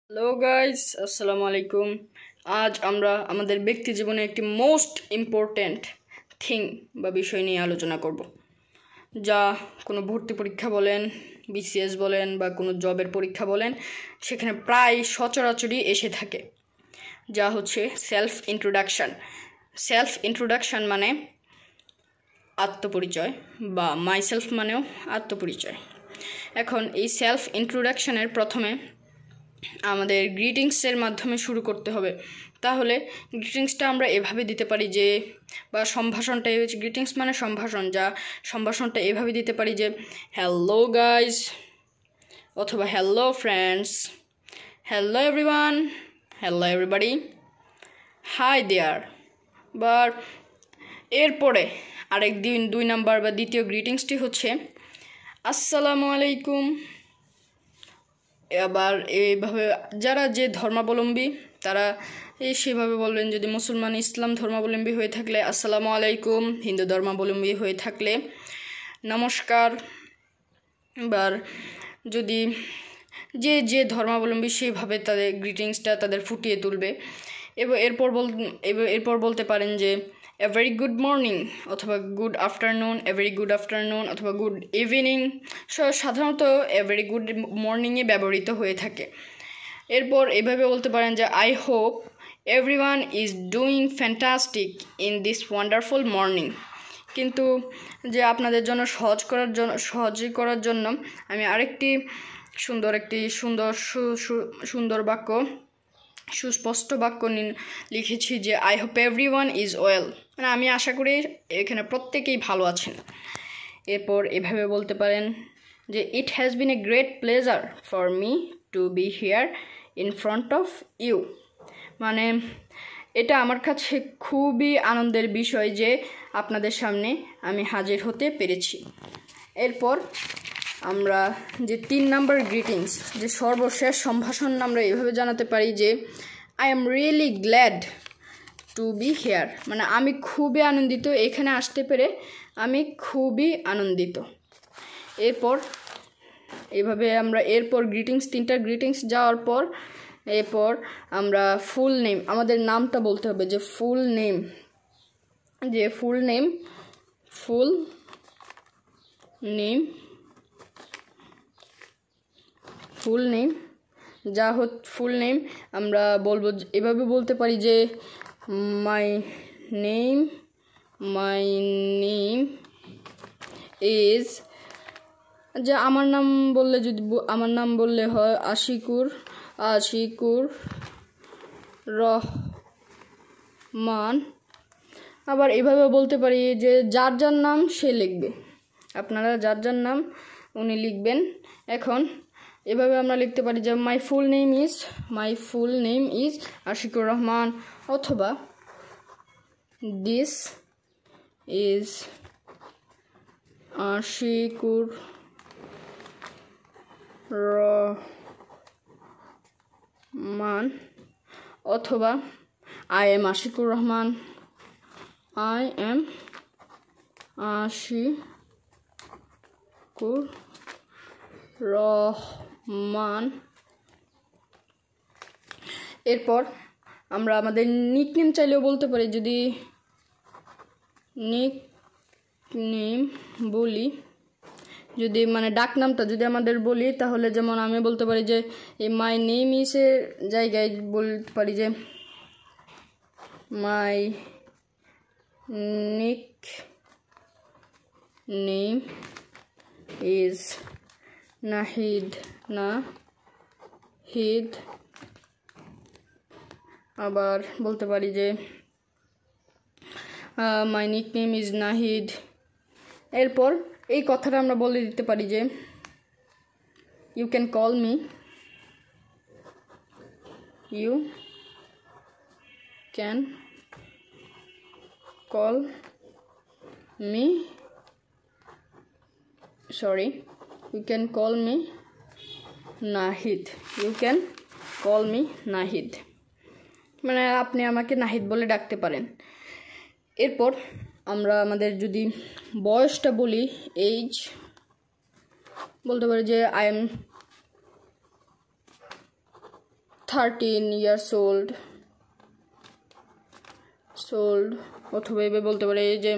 Hello guys, আসসালামু আলাইকুম। আজ আমরা আমাদের ব্যক্তি জীবনে একটি মোস্ট ইম্পর্ট্যান্ট থিং বা বিষয় নিয়ে আলোচনা করব, যা কোনো ভর্তি পরীক্ষা বলেন, বিসিএস বলেন বা কোনো জবের পরীক্ষা বলেন, সেখানে প্রায় সচরাচরই এসে থাকে, যা হচ্ছে সেলফ ইন্ট্রোডাকশান মানে আত্মপরিচয়, বা মাইসেলফ মানেও আত্মপরিচয়। এখন এই সেলফ ইন্ট্রোডাকশানের প্রথমে আমাদের গ্রিটিংসের মাধ্যমে শুরু করতে হবে। তাহলে গ্রিটিংসটা আমরা এভাবে দিতে পারি যে, বা সম্ভাষণটা গ্রিটিংস মানে সম্ভাষণ, যা সম্ভাষণটা এভাবে দিতে পারি যে হ্যালো গাইজ, অথবা hello friends, hello everyone, hello everybody, hi there. বা এরপরে আরেকদিন 2 নাম্বার বা দ্বিতীয় গ্রিটিংসটি হচ্ছে আসসালামু আলাইকুম। আবার এইভাবে যারা যে ধর্মাবলম্বী তারা সেভাবে বলবেন। যদি মুসলমান ইসলাম ধর্মাবলম্বী হয়ে থাকলে আসসালামু আলাইকুম, হিন্দু ধর্মাবলম্বী হয়ে থাকলে নমস্কার। এবার যদি যে ধর্মাবলম্বী সেইভাবে তাদের গ্রিটিংসটা তাদের ফুটিয়ে তুলবে। এরপর বলতে পারেন যে এ ভেরি গুড মর্নিং, অথবা good afternoon, a very good afternoon, অথবা গুড ইভিনিং। সাধারণত এ ভেরি গুড মর্নিংয়ে ব্যবহৃত হয়ে থাকে। এরপর এভাবে বলতে পারেন যে I hope everyone is doing fantastic in this wonderful morning. কিন্তু যে আপনাদের জন্য সহজ করার জন্য আমি আরেকটি সুন্দর বাক্য, সুস্পষ্ট বাক্য লিখেছি যে I hope everyone is well, মানে আমি আশা করি এখানে প্রত্যেকেই ভালো আছেন। এরপর এভাবে বলতে পারেন যে it has been a great pleasure for me to be here in front of you, মানে এটা আমার কাছে খুবই আনন্দের বিষয় যে আপনাদের সামনে আমি হাজির হতে পেরেছি। এরপর আমরা যে 3 নাম্বার গ্রিটিংস, যে সর্বশেষ সম্ভাষণ, আমরা এভাবে জানাতে পারি যে I am really glad to be here, মানে আমি খুবই আনন্দিত এখানে আসতে পেরে, আমি খুবই আনন্দিত। এরপর গ্রিটিংস 3টা গ্রিটিংস যাওয়ার পর এরপর আমরা ফুল নেম, আমাদের নামটা বলতে হবে, যে ফুল নেম আমরা বলবো, এভাবে বলতে পারি যে মাই নেম ইজ, যে আমার নাম বললে হয় আশিকুর রহমান। আবার এভাবে বলতে পারি যে যার নাম সে লিখবে, আপনারা যার নাম উনি লিখবেন। এখন এভাবে আমরা লিখতে পারি যে my full name is Ashikur Rahman, অথবা দিস ইজ আশিকুর রহমান, অথবা আই এম আশিকুর রহমান, এরপর আমরা আমাদের নিকনেম চাইলেও বলতে পারি। যদি নিকনেম বলি, যদি মানে ডাকনামটা যদি আমাদের বলি, তাহলে যেমন আমি বলতে পারি যে এই মাই নেম ইজের জায়গায় বলতে পারি যে মাই নিকনেম ইজ নাহিদ। আবার বলতে পারি যে মাই নিকনেম ইজ নাহিদ। এরপর এই কথাটা আমরা বলে দিতে পারি যে you can call me Nahid, মানে আপনি আমাকে নাহিদ বলে ডাকতে পারেন। এরপর আমরা আমাদের যদি বয়সটা বলি, এইজ বলতে পারি যে আই এম 13 years old অথবা এভাবে বলতে পারি যে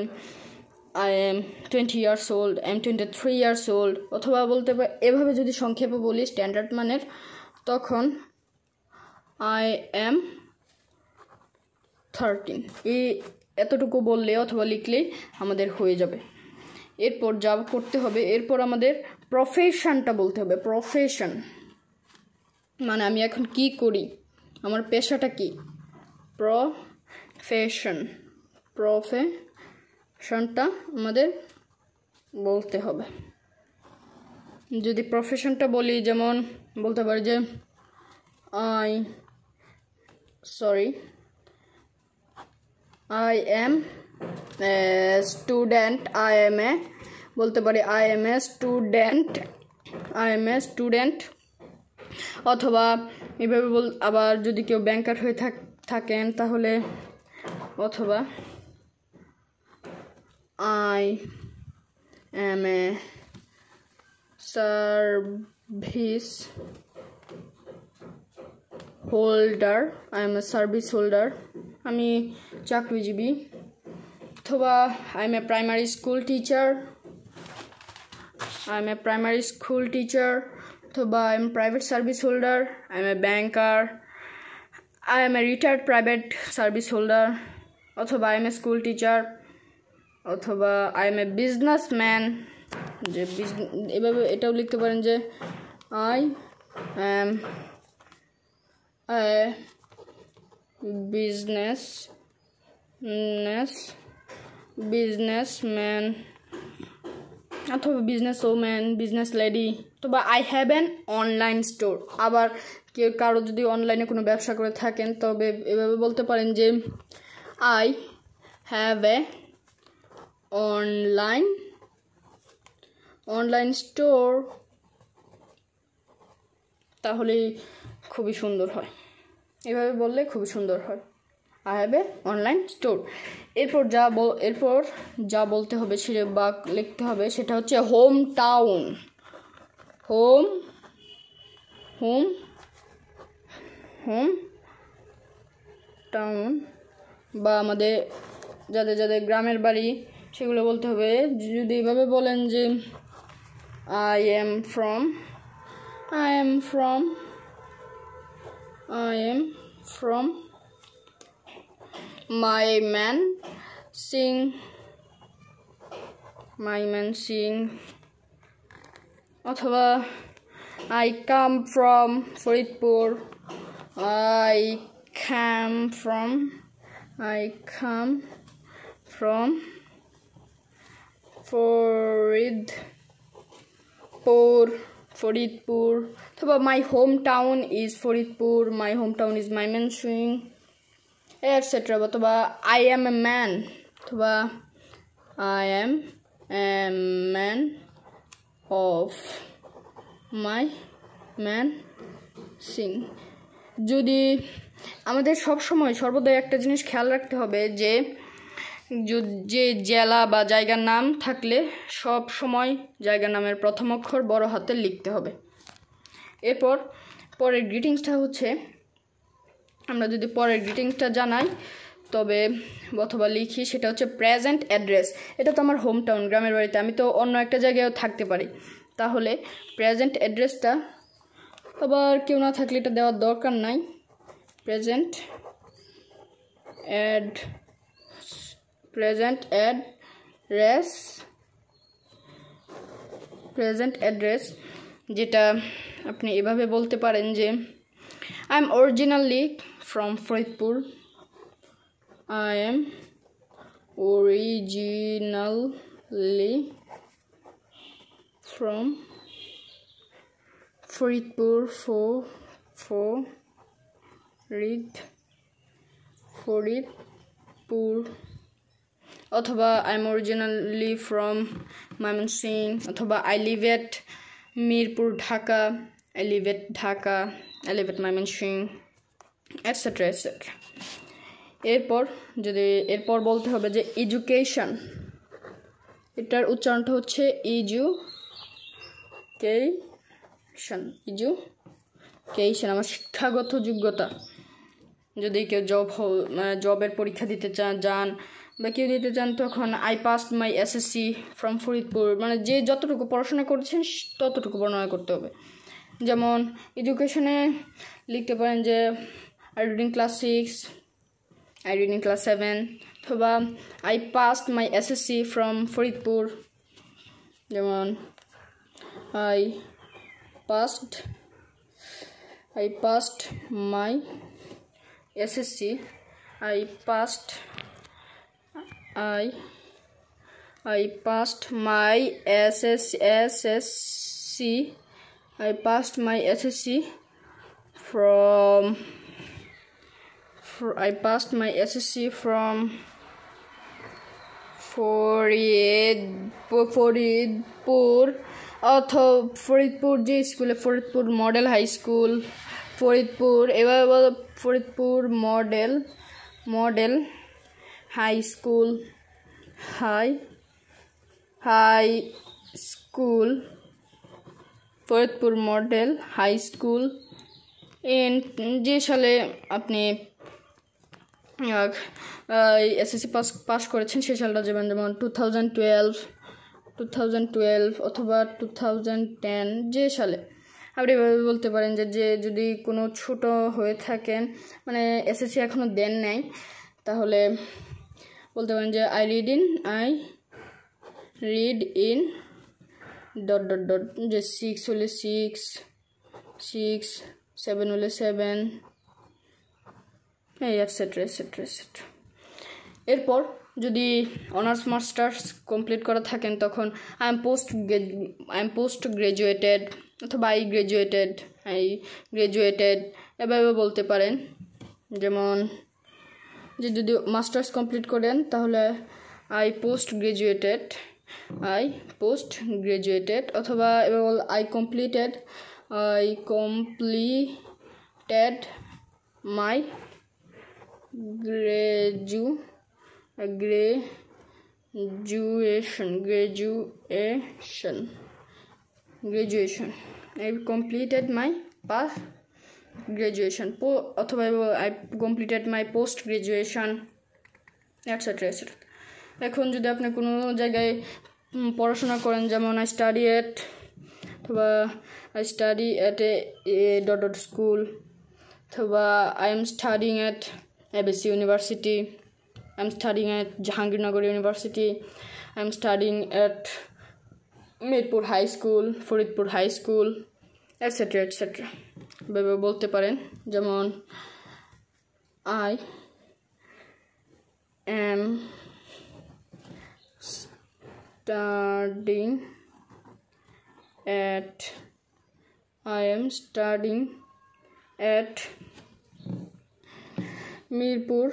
I am 20 years old, I am 23 years old, অথবা বলতে পারি এভাবে যদি সংক্ষেপে বলি স্ট্যান্ডার্ড মানের, তখন I am 13 এই এতটুকু বললে অথবা লিখলেই আমাদের হয়ে যাবে। এরপর যা করতে হবে, এরপর আমাদের প্রফেশনটা বলতে হবে। প্রফেশন মানে আমি এখন কি করি, আমার পেশাটা কি। প্রফেশনটা আমাদের বলতে হবে। যদি প্রফেশনটা বলি, যেমন বলতে পারি যে I am a student, বলতে পারি I am a student, অথবা এভাবে আবার যদি কেউ ব্যাংকার হয়ে থাকেন তাহলে অথবা I am a service holder, আমি চাকরিজীবী। অথবা I am a primary school teacher, অথবা I am a private service holder, I am a banker, I am a retired private service holder, অথবা I am a school teacher, অথবা I am a businessman, যে এভাবে এটাও লিখতে পারেন যে I am a businessman, অথবা বিজনেস ওম্যান, বিজনেস লেডি, অথবা I have an online store। আবার কারো যদি অনলাইনে কোনো ব্যবসা করে থাকেন তবে এভাবে বলতে পারেন যে I have a online store, তাহলে খুবই সুন্দর হয়। এভাবে বললে খুবই সুন্দর হয়, I have a online store। এরপর যা বলতে হবে সেটা বা লিখতে হবে সেটা হচ্ছে হোম টাউন। বা আমাদের যাদের গ্রামের বাড়ি সেগুলো বলতে হবে। যদি এভাবে বলেন যে I am from Mymensingh, অথবা I come from Faridpur, I come from Faridpur, অথবা my hometown is Faridpur, my hometown is Mymensingh, etc. অথবা I am a man, অথবা I am a man of Mymensingh। যদি আমাদের সর্বদাই একটা জিনিস খেয়াল রাখতে হবে যে জেলা বা জায়গার নাম থাকলে সব সময় জায়গার নামের প্রথম অক্ষর বড় হাতে লিখতে হবে। এরপর পরের গ্রিটিংসটা হচ্ছে, আমরা যদি পরের গ্রিটিংসটা জানাই তবে অথবা লিখি, সেটা হচ্ছে প্রেজেন্ট অ্যাড্রেস। এটা তো আমার হোম টাউন, গ্রামের বাড়িতে, আমি তো অন্য একটা জায়গায়ও থাকতে পারি, তাহলে প্রেজেন্ট অ্যাড্রেসটা আবার কেউ না থাকলে এটা দেওয়ার দরকার নাই। প্রেজেন্ট অ্যাড্রেস যেটা আপনি এভাবে বলতে পারেন যে I am originally from Faridpur, I am originally from Faridpur, অথবা I am originally from Mymensingh, অথবা I live at Mirpur, Dhaka, I live at Mymensingh, etc. এরপর বলতে হবে যে এডুকেশন, এটার উচ্চারণটা হচ্ছে কোয়ালিফিকেশন আমার শিক্ষাগত যোগ্যতা। যদি কেউ জবের পরীক্ষা দিতে যান বা কেউ দিতে চান তখন I passed my SSC from Faridpur, মানে যে যতটুকু পড়াশোনা করেছেন ততটুকু বর্ণনা করতে হবে। যেমন এডুকেশনে লিখতে পারেন যে I reading class 6, I reading class 7, অথবা I passed my SSC from Faridpur. যেমন I passed my SSC, I passed my SSC. I passed my SSC from Faridpur অথবা ফরিদপুর যে স্কুলে, Faridpur model high school, Faridpur এবার Faridpur model high school, Faridpur model high school যে সালে আপনি SSC pass করেছেন সে সালটা যেমন 2012 অথবা 2010 যে সালে। আপনি এভাবে বলতে পারেন যে যদি কোনো ছোট হয়ে থাকেন, মানে এসএসসি এখনও দেন নাই, তাহলে বলতে পারেন যে আই রিড ইন ... যে 6 হলে 6, 7 হলে 7, এটসেট্রা। এরপর যদি অনার্স মাস্টার্স কমপ্লিট করা থাকেন তখন আই এম পোস্ট গ্রাজুয়েটেড অথবা আই গ্রাজুয়েটেড এভাবে বলতে পারেন। যেমন যে যদি মাস্টার্স কমপ্লিট করেন তাহলে আই পোস্ট গ্রাজুয়েটেড অথবা এবার I completed my graduation I completed my graduation অথবা I completed my post graduation etc. এখন যদি আপনি কোনো জায়গায় পড়াশোনা করেন, যেমন I study at a school, অথবা I am studying at ABC University, I am studying at Jahangirnagar University, I am studying at Mirpur high school, Faridpur high school etc. এভাবে বলতে পারেন। যেমন I am studying at Mirpur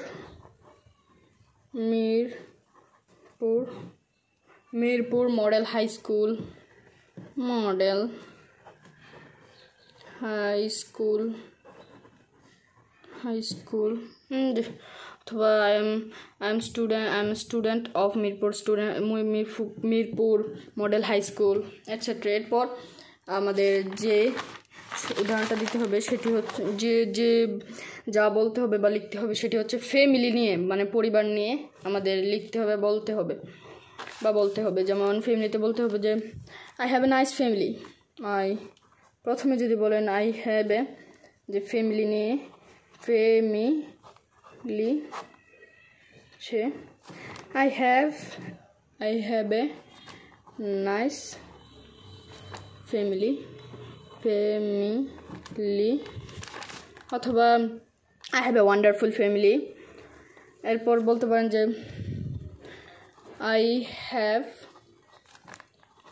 model high school, অথবা I am student of Mirpur model high school etc. এরপর আমাদের যে উদাহরণটা দিতে হবে সেটি হচ্ছে যে যা বলতে হবে বা লিখতে হবে সেটি হচ্ছে ফ্যামিলি নিয়ে, মানে পরিবার নিয়ে আমাদের লিখতে হবে, বলতে হবে। যেমন ফ্যামিলিতে বলতে হবে যে I have a nice family. প্রথমে যদি বলেন আই হ্যাভ এ, যে ফ্যামিলি নিয়ে সে I have a nice family অথবা I have a wonderful family. এরপর বলতে পারেন যে I have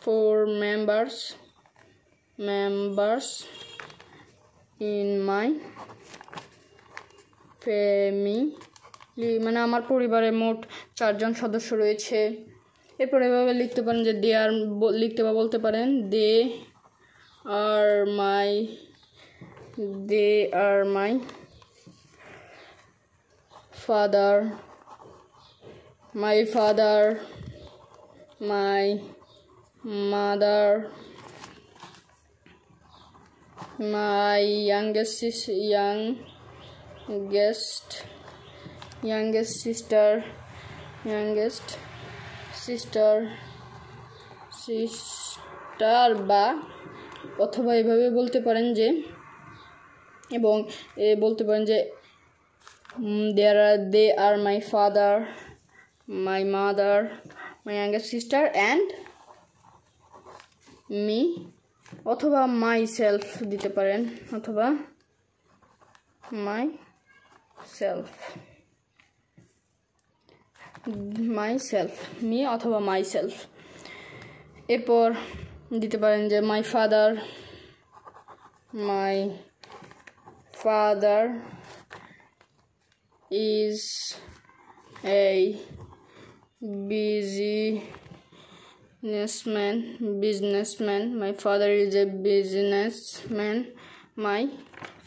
4 members in my family, মানে আমার পরিবারে মোট 4 জন সদস্য রয়েছে। এরপর এভাবে লিখতে পারেন যে বলতে পারেন they are my father, my mother, my youngest sister বা অথবা এভাবে বলতে পারেন যে এবং বলতে পারেন যে they are my father, my mother, my youngest sister and me অথবা myself দিতে পারেন অথবা myself me অথবা myself এরপর দিতে পারেন যে my father is a businessman. My father is a businessman. My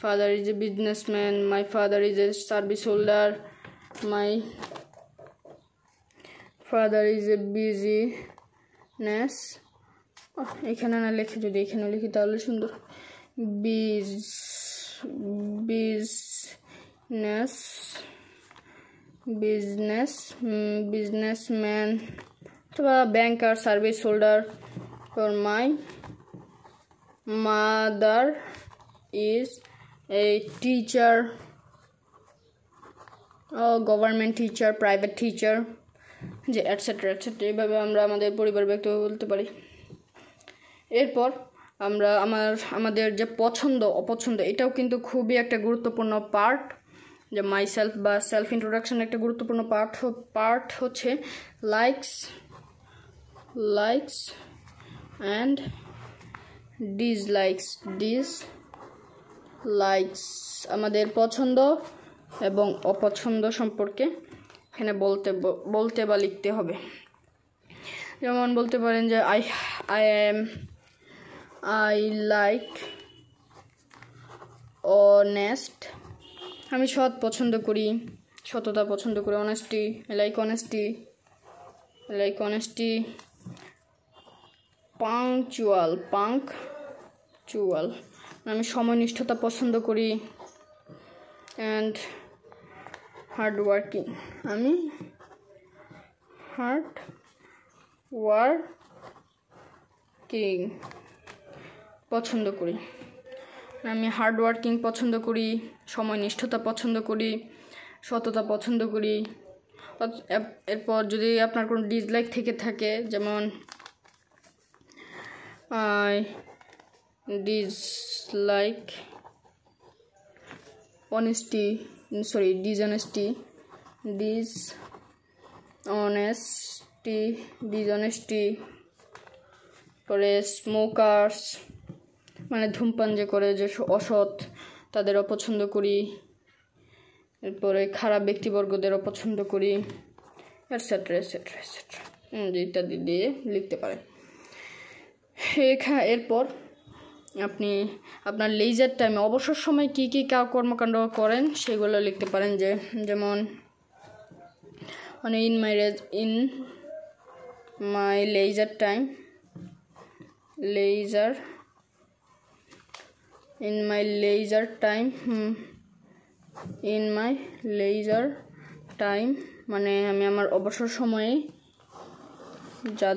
father is a businessman. My father is a service holder. My father is a business. এখানে না লিখে যদি এখানে লিখি তাহলে সুন্দর businessman অথবা banker, service holder. For my mother is a teacher, government teacher, private teacher, যে এটসেট্রা এইভাবে আমরা আমাদের পরিবার ব্যক্তিগত বলতে পারি। এরপর আমরা আমাদের যে পছন্দ অপছন্দ এটাও কিন্তু খুবই একটা গুরুত্বপূর্ণ পার্ট, যে মাইসেলফ বা সেলফ ইন্ট্রোডাকশন একটা গুরুত্বপূর্ণ পার্ট হচ্ছে লাইকস অ্যান্ড ডিসলাইকস আমাদের পছন্দ এবং অপছন্দ সম্পর্কে এখানে বলতে বা লিখতে হবে। যেমন বলতে পারেন যে I like honest, আমি পছন্দ করি, সততা পছন্দ করি, honesty, I like honesty, punctual, আমি সময়নিষ্ঠতা পছন্দ করি, and hardworking, আমি hardworking পছন্দ করি, আমি হার্ডওয়ার্কিং পছন্দ করি, সময়নিষ্ঠতা পছন্দ করি, সততা পছন্দ করি। এরপর যদি আপনার কোনো ডিসলাইক থেকে থাকে, যেমন I dislike dishonesty, পরে স্মোকার্স মানে ধূমপান যে করে, যে অসৎ, তাদের অপছন্দ করি। এরপরে খারাপ ব্যক্তিবর্গদের অপছন্দ করি, এটসেট্রা ইত্যাদি দিয়ে লিখতে পারেন। এরপর আপনি আপনার লেজার টাইমে অবসর সময় কী কর্মকাণ্ড করেন সেগুলো লিখতে পারেন, যেমন মানে in my leisure time মানে আমি আমার অবসর সময়ে যা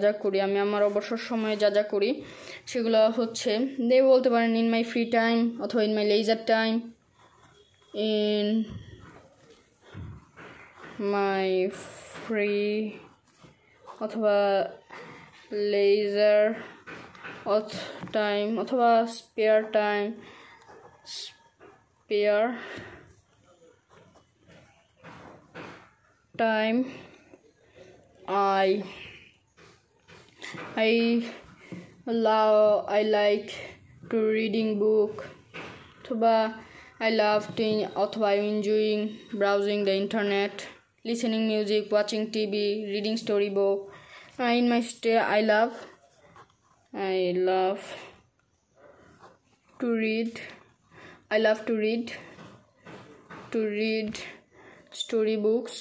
যা করি সেগুলো হচ্ছে বলতে পারেন in my free time অথবা in my leisure time, in my free অথবা leisure time অথবা spare time I like to reading book অথবা I love to অথবা I'm enjoying browsing the internet, listening music, watching TV, reading storybook. In my stay I love to read storybooks,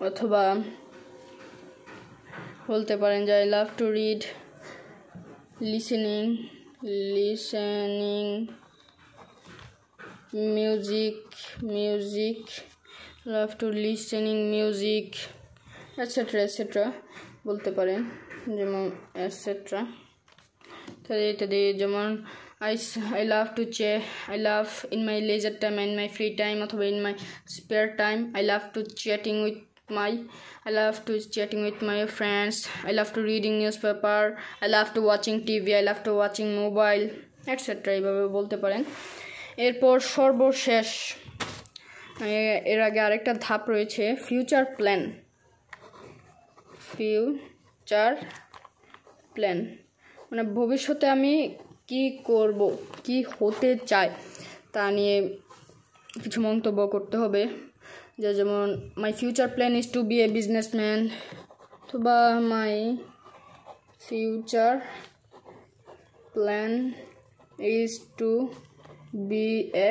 অথবা বলতে পারেন যে I love to read listening music love to listening music etcetera বলতে পারেন, যেমন etcetera ইত্যাদি। যেমন I love to I love in my leisure time, in my free time অথবা in my spare time, I love to chatting with my friends, I love to reading newspaper, I love to watching TV, I love to watching mobile etc. এইভাবে বলতে পারেন। এরপর সর্বশেষ এর আগে আরেকটা ধাপ রয়েছে ফিউচার প্ল্যান মানে ভবিষ্যতে আমি কি করব, কি হতে চাই তা নিয়ে কিছু মন্তব্য করতে হবে। যেমন my future plan is to be a businessman, অথবা my future plan is to be a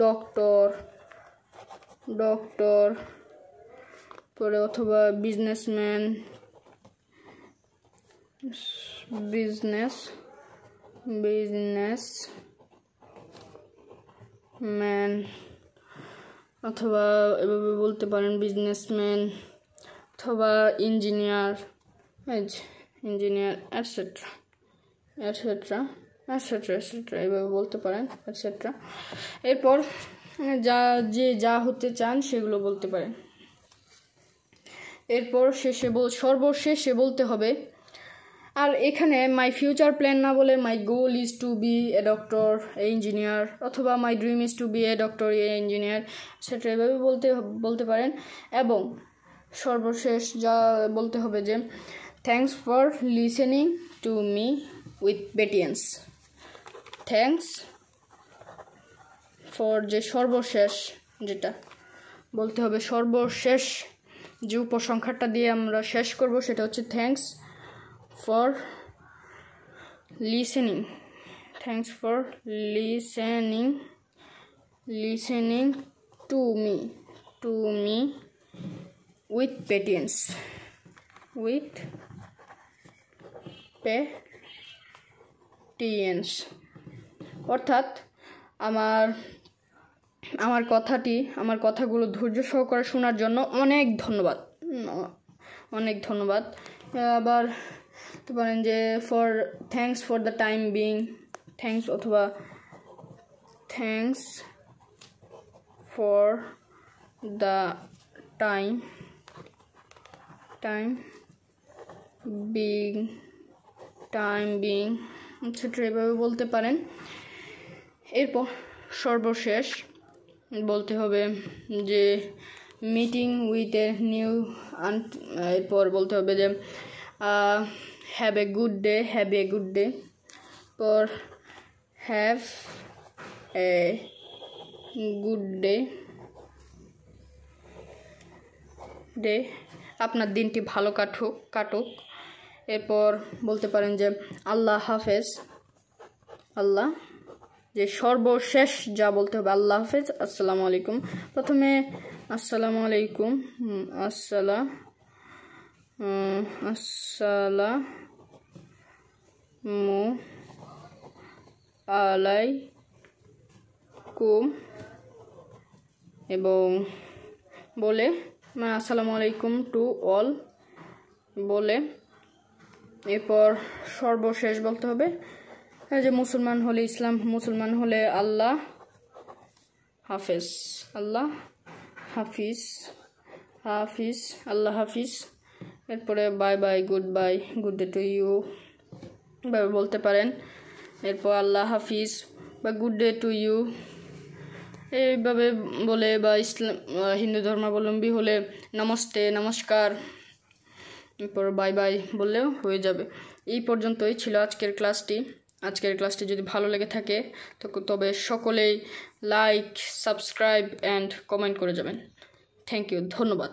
doctor পরে, অথবা বিজনেসম্যান অথবা এভাবে বলতে পারেন বিজনেসম্যান অথবা ইঞ্জিনিয়ার এটসেট্রা এভাবে বলতে পারেন এটসেট্রা। এরপর যা হতে চান সেগুলো বলতে পারেন। এরপর সর্বশেষে বলতে হবে, আর এখানে মাই ফিউচার প্ল্যান না বলে my goal is to be a doctor, a engineer, অথবা my dream is to be a doctor, a engineer সেটা এভাবে বলতে পারেন। এবং সর্বশেষ যা বলতে হবে যে thanks for listening to me with patience. Thanks for যে সর্বশেষ যেটা বলতে হবে, সর্বশেষ যে উপসংখ্যাটা দিয়ে আমরা শেষ করব সেটা হচ্ছে thanks for listening to me with patience অর্থাৎ আমার কথাগুলো ধৈর্য সহকারে শোনার জন্য অনেক ধন্যবাদ। আবার তো বলেন যে thanks for the time being, thanks অথবা thanks for the time being etc. এভাবে বলতে পারেন। এরপর সর্বশেষ বলতে হবে যে মিটিং উইথ এ নিউ, এরপর বলতে হবে যে have a good day পর have a good day আপনার দিনটি ভালো কাটুক। এরপর বলতে পারেন যে আল্লাহ হাফেজ, যে সর্বশেষ যা বলতে হবে আল্লাহ হাফেজ, আসসালামু আলাইকুম। প্রথমে আসসালামু আলাইকুম, আসসালামু আলাইকুম এবং বলে আসসালামু আলাইকুম টু অল বলে, এরপর সর্বশেষ বলতে হবে যে মুসলমান হলে আল্লাহ হাফিজ। এরপরে bye bye, good day to you এভাবে বলতে পারেন। এরপর আল্লাহ হাফিজ বা গুড ডে টু ইউ এইভাবে বলে, বা হিন্দু ধর্মাবলম্বী হলে নমস্তে, নমস্কার, এরপর বাই বাই বললেও হয়ে যাবে। এই পর্যন্তই ছিল আজকের ক্লাসটি যদি ভালো লেগে থাকে তবে সকলেই লাইক, সাবস্ক্রাইব অ্যান্ড কমেন্ট করে যাবেন। থ্যাংক ইউ, ধন্যবাদ।